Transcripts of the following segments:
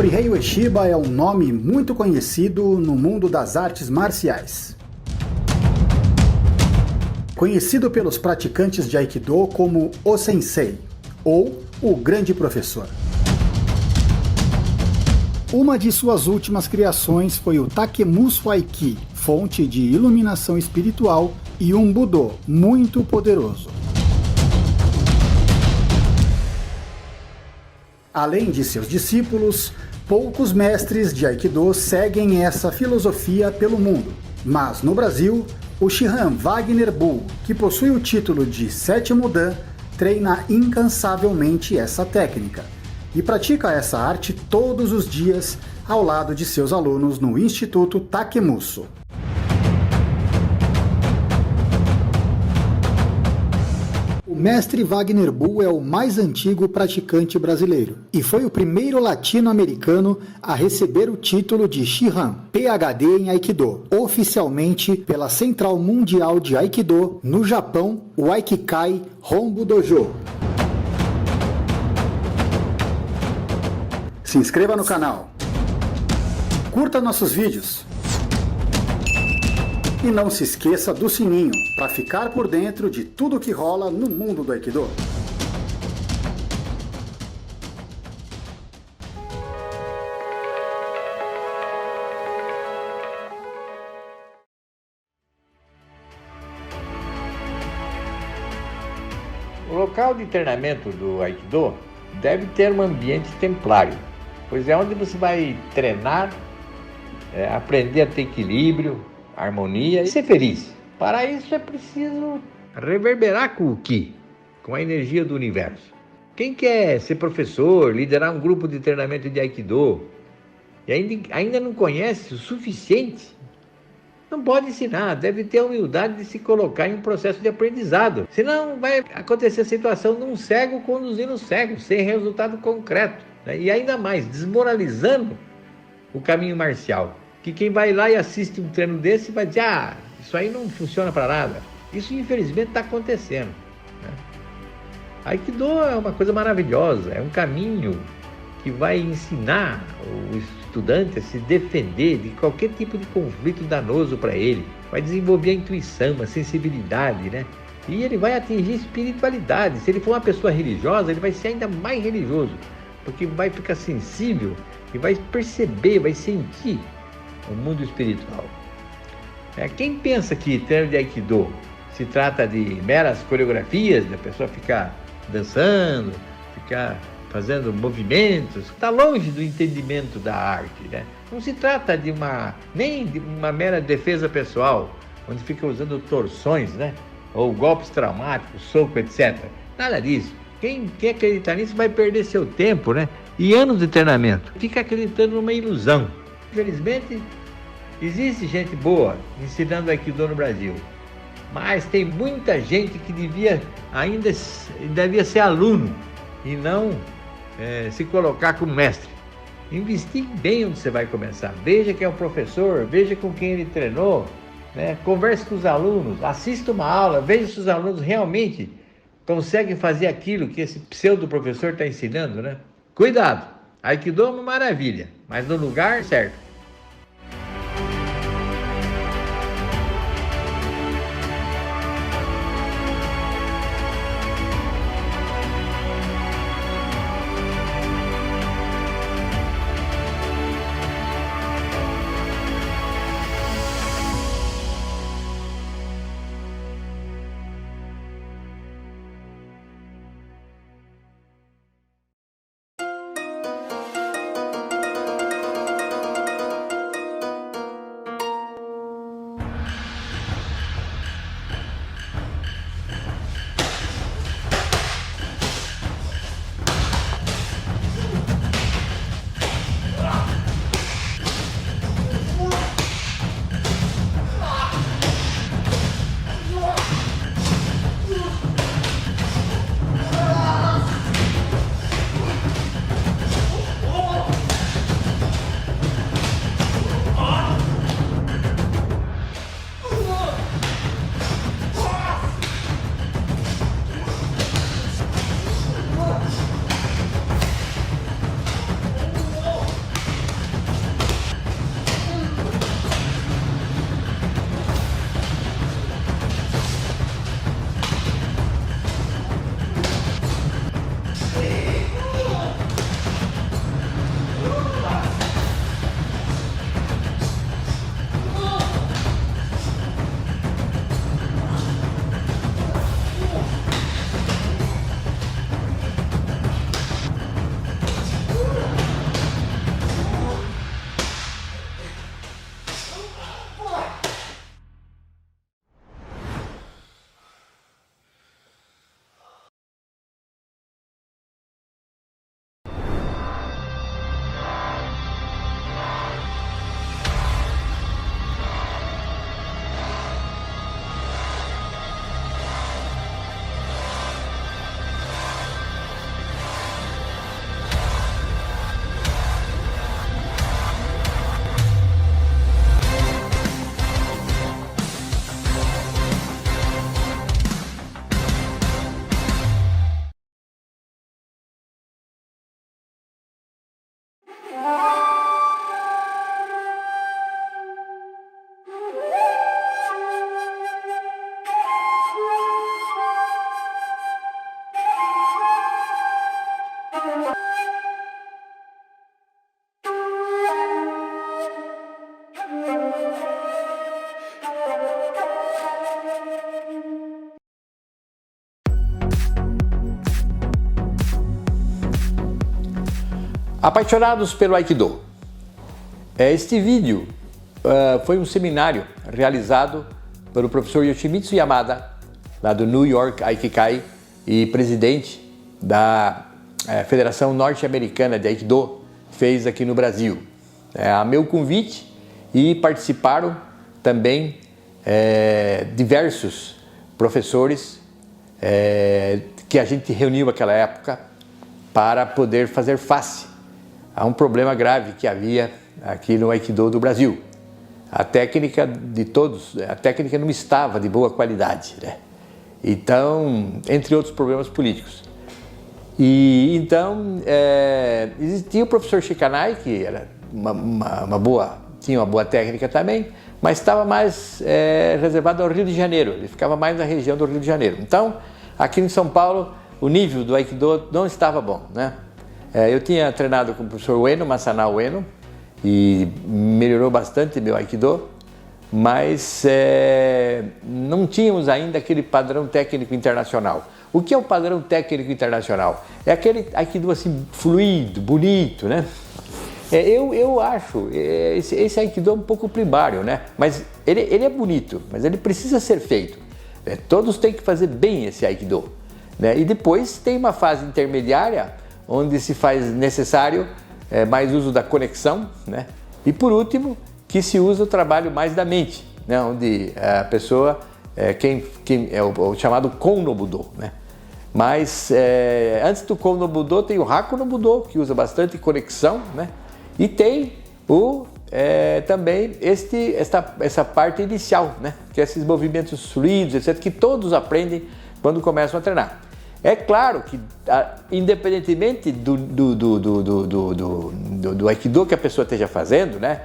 Morihei Ueshiba é um nome muito conhecido no mundo das artes marciais. Conhecido pelos praticantes de Aikido como o Sensei, ou o Grande Professor. Uma de suas últimas criações foi o Takemuso Aiki, fonte de iluminação espiritual e um Budô muito poderoso. Além de seus discípulos, poucos mestres de Aikido seguem essa filosofia pelo mundo. Mas no Brasil, o Shihan Wagner Bull, que possui o título de sétimo Dan, treina incansavelmente essa técnica e pratica essa arte todos os dias ao lado de seus alunos no Instituto Takemuso. O mestre Wagner Bull é o mais antigo praticante brasileiro e foi o primeiro latino-americano a receber o título de Shihan, PhD em Aikido, oficialmente pela Central Mundial de Aikido no Japão, o Aikikai Honbu Dojo. Se inscreva no canal, curta nossos vídeos e não se esqueça do sininho para ficar por dentro de tudo que rola no mundo do Aikido. O local de treinamento do Aikido deve ter um ambiente templário, pois é onde você vai treinar, aprender a ter equilíbrio, harmonia e ser feliz. Para isso é preciso reverberar com o Ki, com a energia do universo. Quem quer ser professor, liderar um grupo de treinamento de Aikido e ainda não conhece o suficiente, não pode ensinar, deve ter a humildade de se colocar em um processo de aprendizado. Senão vai acontecer a situação de um cego conduzindo um cego, sem resultado concreto, né? E ainda mais, desmoralizando o caminho marcial. Que quem vai lá e assiste um treino desse vai dizer, isso aí não funciona para nada. Isso infelizmente está acontecendo, né? Aikido é uma coisa maravilhosa, é um caminho que vai ensinar o estudante a se defender de qualquer tipo de conflito danoso para ele. Vai desenvolver a intuição, a sensibilidade, né? E ele vai atingir espiritualidade. Se ele for uma pessoa religiosa, ele vai ser ainda mais religioso, porque vai ficar sensível e vai perceber, vai sentir o mundo espiritual. Quem pensa que treino de Aikido se trata de meras coreografias, da pessoa ficar dançando, ficar fazendo movimentos, está longe do entendimento da arte, né? Não se trata nem de uma mera defesa pessoal, onde fica usando torções, né? Ou golpes traumáticos, soco, etc. Nada disso. Quem acreditar nisso vai perder seu tempo, né? E anos de treinamento. Fica acreditando numa ilusão. Infelizmente, existe gente boa ensinando Aikido no Brasil, mas tem muita gente que devia ser aluno e não se colocar como mestre. Investigue bem onde você vai começar. Veja quem é o professor, veja com quem ele treinou, né? Converse com os alunos, assista uma aula, veja se os alunos realmente conseguem fazer aquilo que esse pseudo-professor está ensinando, né? Cuidado! Aikido é uma maravilha, mas no lugar certo. Apaixonados pelo Aikido. Este vídeo foi um seminário realizado pelo professor Yoshimitsu Yamada, lá do New York Aikikai e presidente da Federação Norte-Americana de Aikido, fez aqui no Brasil. A meu convite, e participaram também diversos professores que a gente reuniu naquela época para poder fazer face a um problema grave que havia aqui no Aikido do Brasil. A técnica de todos, a técnica não estava de boa qualidade, né? Então, entre outros problemas políticos. E então, existia o professor Shikanai, que era tinha uma boa técnica também, mas estava mais reservado ao Rio de Janeiro, ele ficava mais na região do Rio de Janeiro. Então, aqui em São Paulo, o nível do Aikido não estava bom, né? Eu tinha treinado com o professor Ueno, Masanao Ueno, e melhorou bastante meu Aikido, mas não tínhamos ainda aquele padrão técnico internacional. O que é o padrão técnico internacional? É aquele Aikido assim, fluido, bonito, né? Eu acho esse Aikido é um pouco primário, né? Mas ele é bonito, mas ele precisa ser feito. Todos têm que fazer bem esse Aikido, né? E depois tem uma fase intermediária, onde se faz necessário mais uso da conexão, né? E por último, que se usa o trabalho mais da mente, né? Onde a pessoa, quem é o chamado Kon no Budo, né? Mas antes do Kon no Budo tem o Haku no Budo, que usa bastante conexão, né? E tem também essa parte inicial, né? Que é esses movimentos fluidos, etc., que todos aprendem quando começam a treinar. É claro que, independentemente do Aikido que a pessoa esteja fazendo, né,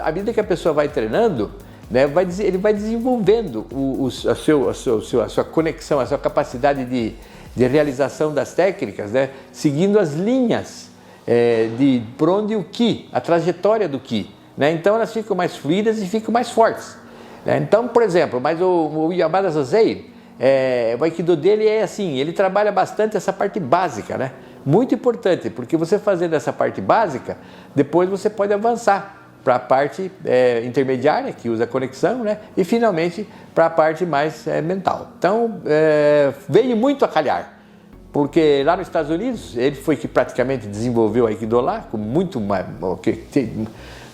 à medida que a pessoa vai treinando, né, ele vai desenvolvendo a sua conexão, a sua capacidade de realização das técnicas, né, seguindo as linhas por onde o Ki, a trajetória do Ki, né, então elas ficam mais fluidas e ficam mais fortes, né. Então, por exemplo, mas o Yamada Sensei, o Aikido dele é assim, ele trabalha bastante essa parte básica, né? Muito importante, porque você fazendo essa parte básica, depois você pode avançar para a parte intermediária, que usa conexão, né? E finalmente para a parte mais mental. Então, veio muito a calhar, porque lá nos Estados Unidos, ele foi que praticamente desenvolveu o Aikido lá, com muito mais,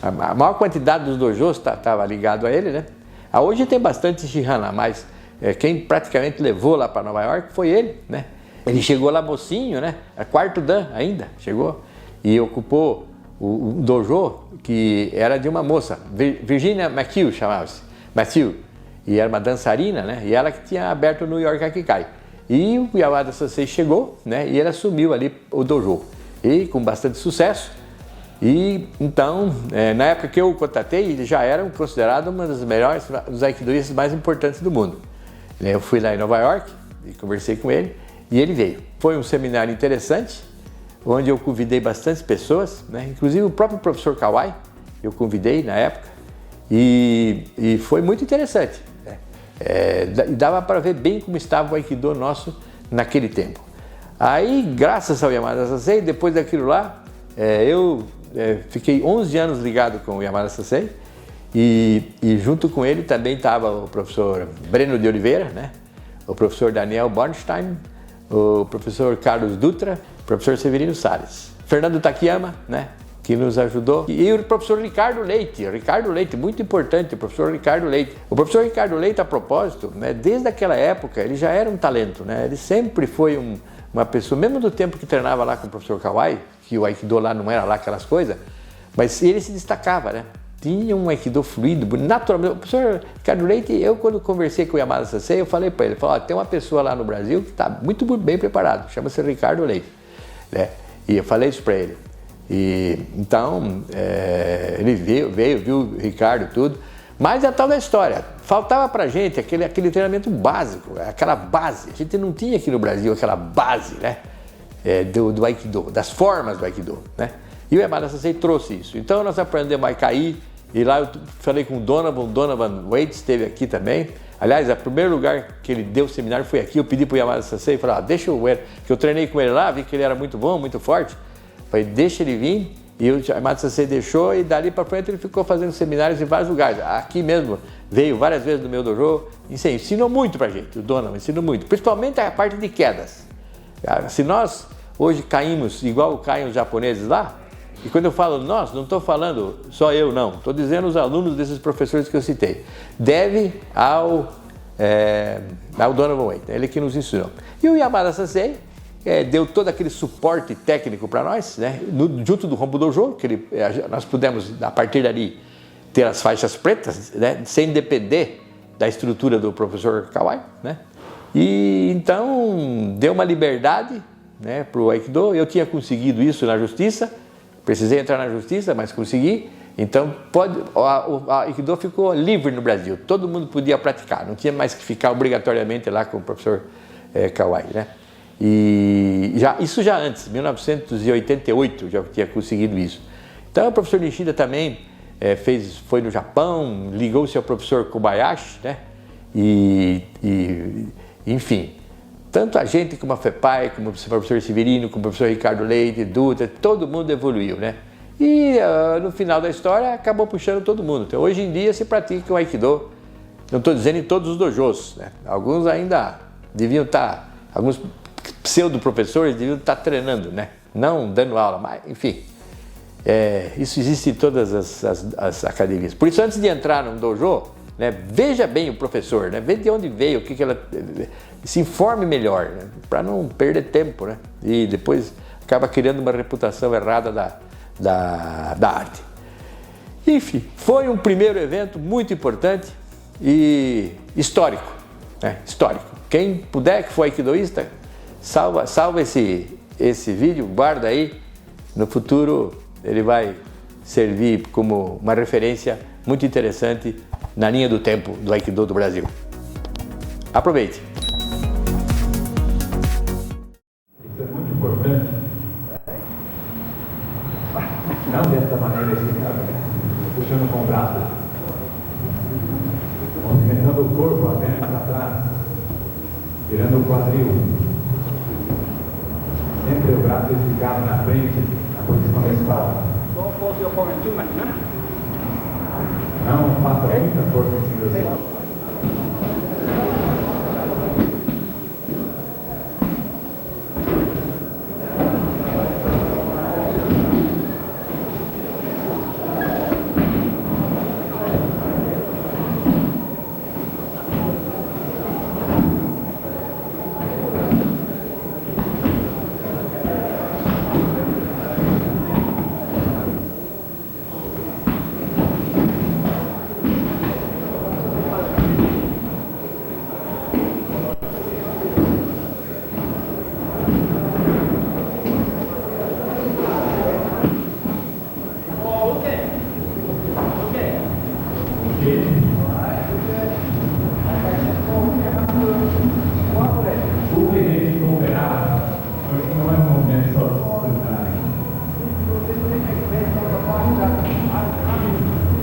a maior quantidade dos dojos estava ligado a ele, né? Hoje tem bastante Shihan lá, mas quem praticamente levou lá para Nova York foi ele, né? Ele chegou lá mocinho, né? Quarto dan ainda, chegou e ocupou o dojo que era de uma moça, Virginia McHugh chamava-se, Matthew, e era uma dançarina, né? E ela que tinha aberto o New York Aikikai. E o Yamada Sensei chegou, né? E ele assumiu ali o dojo, e com bastante sucesso. E então, na época que eu o contatei, ele já era considerado uma das melhores, dos aikidoistas mais importantes do mundo. Eu fui lá em Nova York e conversei com ele e ele veio. Foi um seminário interessante, onde eu convidei bastantes pessoas, né? Inclusive o próprio professor Kawai, eu convidei na época, e foi muito interessante, né? Dava para ver bem como estava o Aikido nosso naquele tempo. Aí, graças ao Yamada Sensei, depois daquilo lá, eu fiquei 11 anos ligado com o Yamada Sensei, e junto com ele também estava o professor Breno de Oliveira, né? O professor Daniel Bornstein, o professor Carlos Dutra, o professor Severino Salles, Fernando Takiyama, né? Que nos ajudou, e o professor Ricardo Leite, muito importante, o professor Ricardo Leite. O professor Ricardo Leite, a propósito, né, desde aquela época, ele já era um talento, né? Ele sempre foi uma pessoa, mesmo do tempo que treinava lá com o professor Kawai, que o Aikido lá não era lá aquelas coisas, mas ele se destacava, né? Tinha um Aikido fluido, naturalmente. O professor Ricardo Leite, eu quando conversei com o Yamada Sensei, eu falei para ele, tem uma pessoa lá no Brasil que está muito bem preparado, chama-se Ricardo Leite, né? E eu falei isso para ele. E então, ele veio, viu o Ricardo, tudo, mas é a tal da história, faltava pra gente aquele treinamento básico, aquela base, a gente não tinha aqui no Brasil aquela base, né, do Aikido, das formas do Aikido, né, e o Yamada Sensei trouxe isso. Então nós aprendemos Aikai, e lá eu falei com o Donovan Wade, esteve aqui também. Aliás, o primeiro lugar que ele deu o seminário foi aqui. Eu pedi para o Yamada Sensei, falei, deixa eu ver, que eu treinei com ele lá, vi que ele era muito bom, muito forte. Falei, deixa ele vir. E o Yamada Sensei deixou, e dali para frente ele ficou fazendo seminários em vários lugares. Aqui mesmo, veio várias vezes no meu dojo, ensinou muito pra gente, o Donovan ensinou muito, principalmente a parte de quedas. Se nós hoje caímos igual caem os japoneses lá, e quando eu falo nós, não estou falando só eu não, estou dizendo os alunos desses professores que eu citei, deve ao Donovan Waite, ele que nos ensinou. E o Yamada Sensei deu todo aquele suporte técnico para nós, né? Junto do Hombu Dojo, que nós pudemos, a partir dali, ter as faixas pretas, né? Sem depender da estrutura do professor Kawai, né? E então deu uma liberdade, né, para o Aikido. Eu tinha conseguido isso na justiça, precisei entrar na justiça, mas consegui. Então o Aikido ficou livre no Brasil, todo mundo podia praticar, não tinha mais que ficar obrigatoriamente lá com o professor Kawai, né? E isso já antes, 1988, já tinha conseguido isso. Então o professor Nishida também foi no Japão, ligou-se ao professor Kobayashi, né? Enfim, tanto a gente como a FEPAI, como o professor Severino, como o professor Ricardo Leite, Dutra, todo mundo evoluiu, né? E no final da história acabou puxando todo mundo. Então hoje em dia se pratica o Aikido, não estou dizendo em todos os dojos, né? Alguns ainda deviam estar, alguns pseudo-professores deviam estar treinando, né? Não dando aula, mas enfim, isso existe em todas as academias. Por isso, antes de entrar num dojo, né, veja bem o professor, né? Veja de onde veio, o que ela... Se informe melhor, né? Para não perder tempo, né? E depois acaba criando uma reputação errada da arte. Enfim, foi um primeiro evento muito importante e histórico, né? Histórico. Quem puder, que for aikidoísta, salva esse vídeo, guarda aí, no futuro ele vai servir como uma referência muito interessante na linha do tempo do Aikido do Brasil. Aproveite! Isso é muito importante. Não dessa maneira assim, puxando com o braço, movimentando o corpo, a perna para trás, tirando o quadril. Sempre o braço esticado na frente, na posição da espada. Não faça muita força em cima do seu.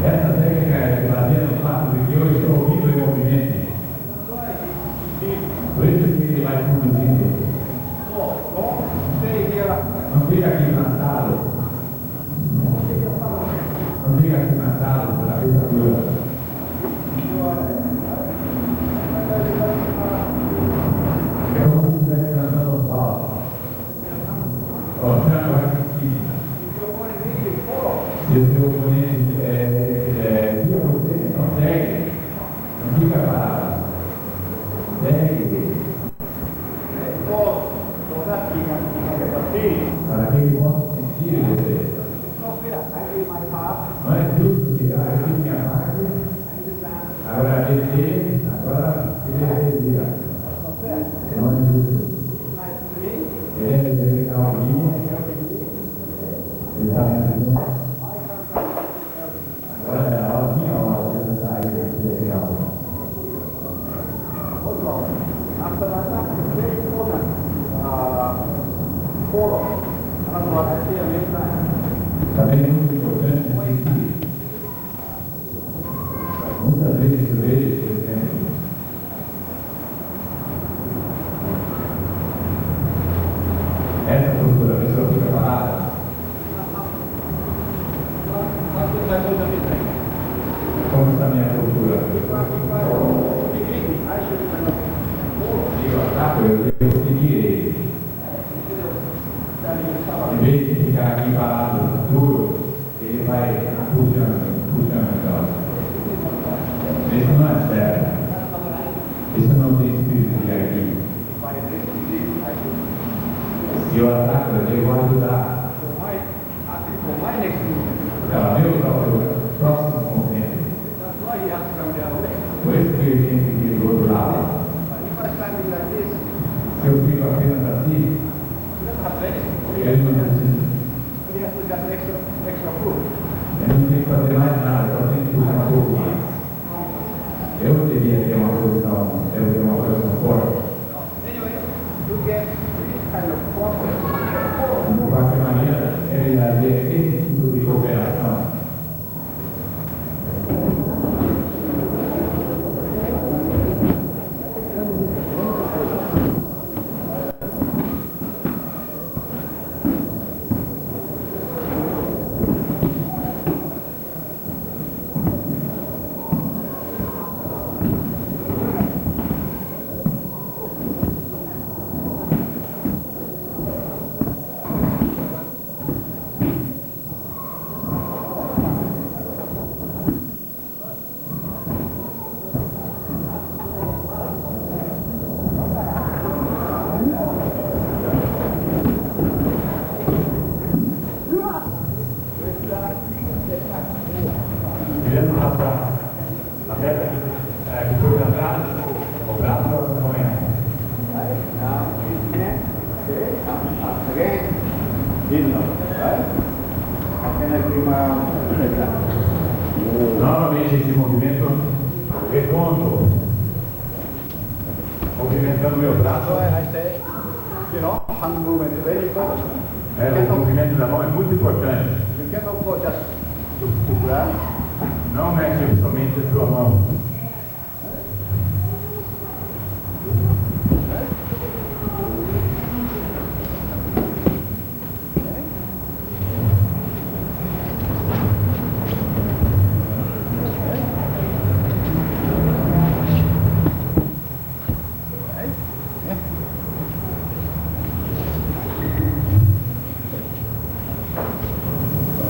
Essa técnica é baseada no fato de que eu estou vivo em movimento. Por isso que ele vai conduzindo. Não fica aqui matado. Não fica aqui matado pela dentadura. É como se estivesse cantando os paus. Já não vai sentir. Se o seu oponente via você, não segue, não fica parado. Segue. Para que ele possa sentir você. Não é justo que eu fiz minha parte, agora ele, agora ele revira. Não é justo. Ele está ao vivo, ele está vendo. Agora é a minha hora de sair desse real. Também é muito importante que muitas vezes eu vejo, por exemplo, como está a minha cultura? Eu devo seguir ele. Em vez de ficar aqui parado duro, ele vai puxando, puxando. Isso não é certo. Isso não tem espírito de aqui. Se eu ataco, eu vou ajudar. Ela meu próximo momento. Por isso que ele tem que ir do outro lado. Se eu fico apenas assim, ele não precisa. Ele não tem que fazer mais nada, só tem que puxar um pouco mais. Eu deveria ter uma posição, eu ter uma posição forte. De qualquer maneira, ele vai ter esse tipo de cooperação. Querendo passar a meta que foi atrás, o braço acompanha. Novamente esse movimento redondo, movimentando meu braço. O movimento da mão é muito importante. Não mexe somente a sua mão.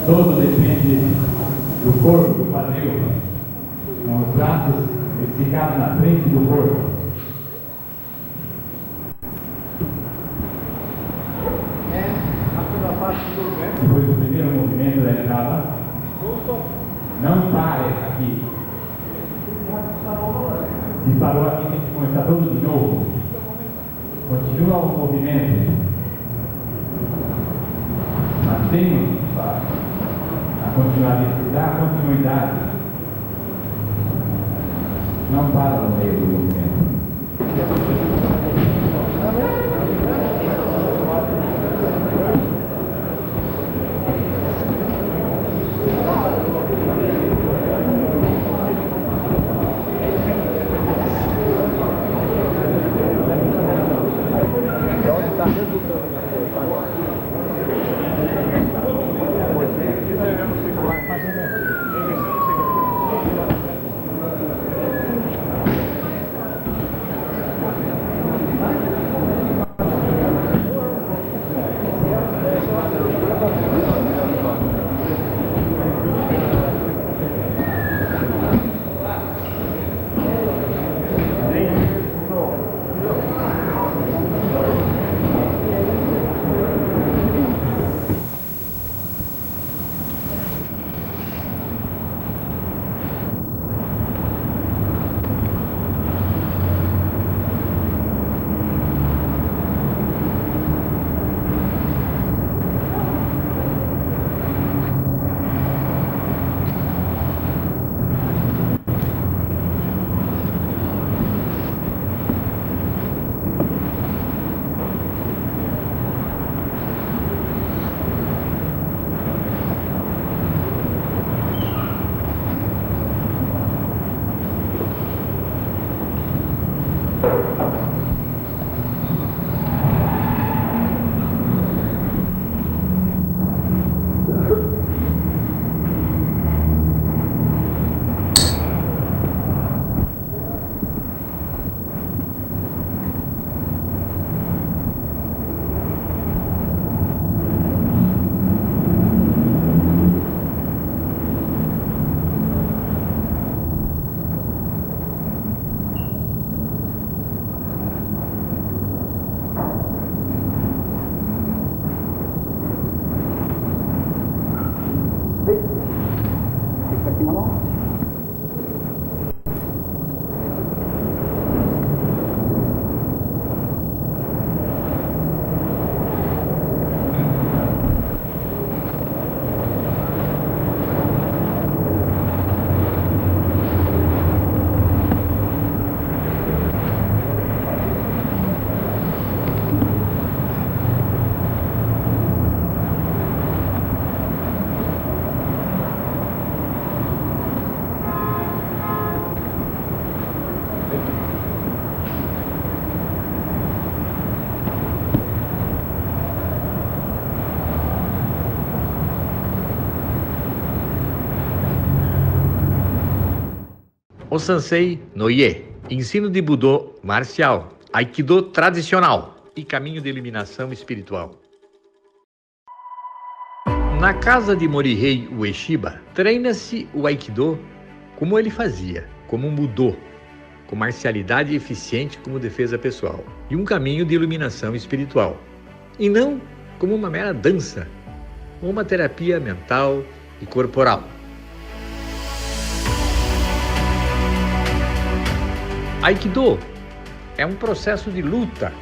Todo depende do corpo, do quadril, com os braços esticados na frente do corpo. Depois do primeiro movimento da entrada, não pare aqui. Se parou aqui, tem que começar tudo de novo. Continua o movimento. Mantenha a continuidade. Não para no meio do movimento. O Sansei no Ye, ensino de Budô marcial, Aikido tradicional e caminho de iluminação espiritual. Na casa de Morihei Ueshiba, treina-se o Aikido como ele fazia, como um Budô, com marcialidade eficiente como defesa pessoal e um caminho de iluminação espiritual, e não como uma mera dança ou uma terapia mental e corporal. Aikido é um processo de luta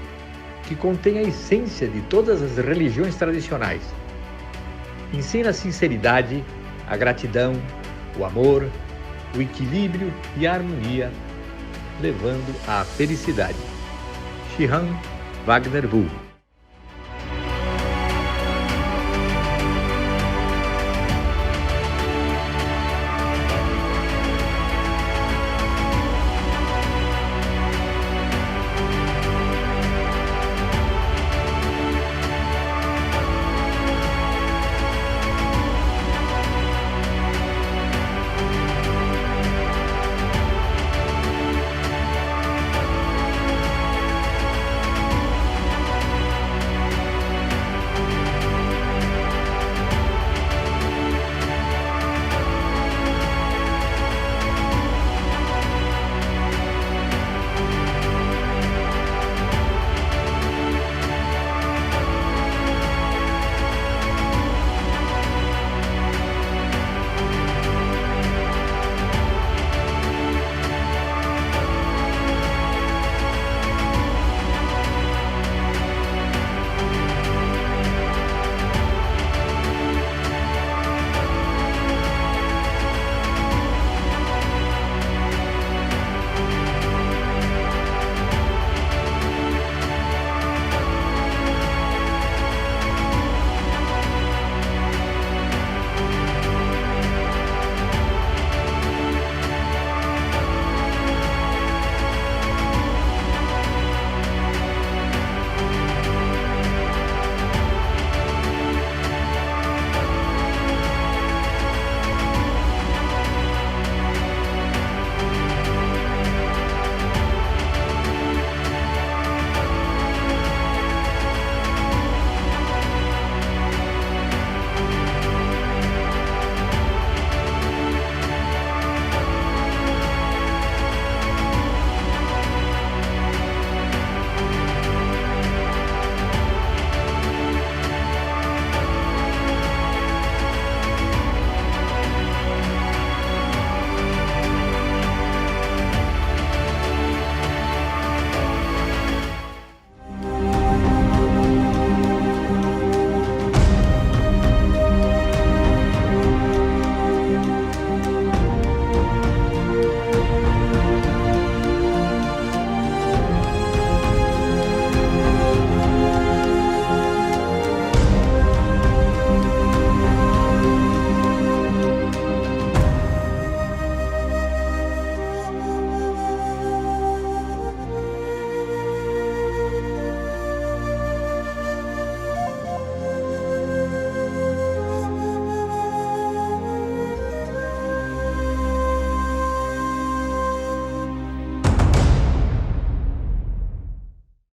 que contém a essência de todas as religiões tradicionais. Ensina a sinceridade, a gratidão, o amor, o equilíbrio e a harmonia, levando à felicidade. Shihan Wagner Bull.